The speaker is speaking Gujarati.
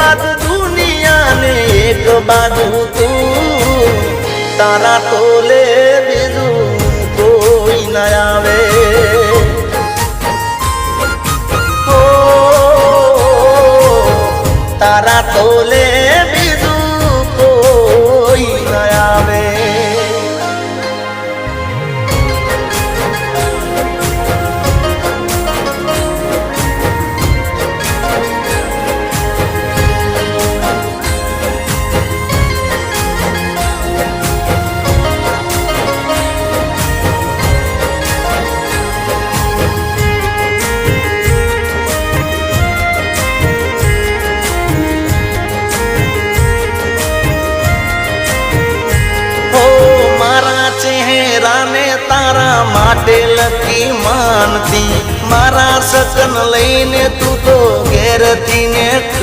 બાજુ દુનિયા ને એક બાજુ તું તારા તોલે બીજું કોઈ ના આવે તારા તોલે બીજું કોઈ ના આવે ચહેરાને તારા માટે લકી માનતી મારા સકન લઈને તું તો ઘેરથી ને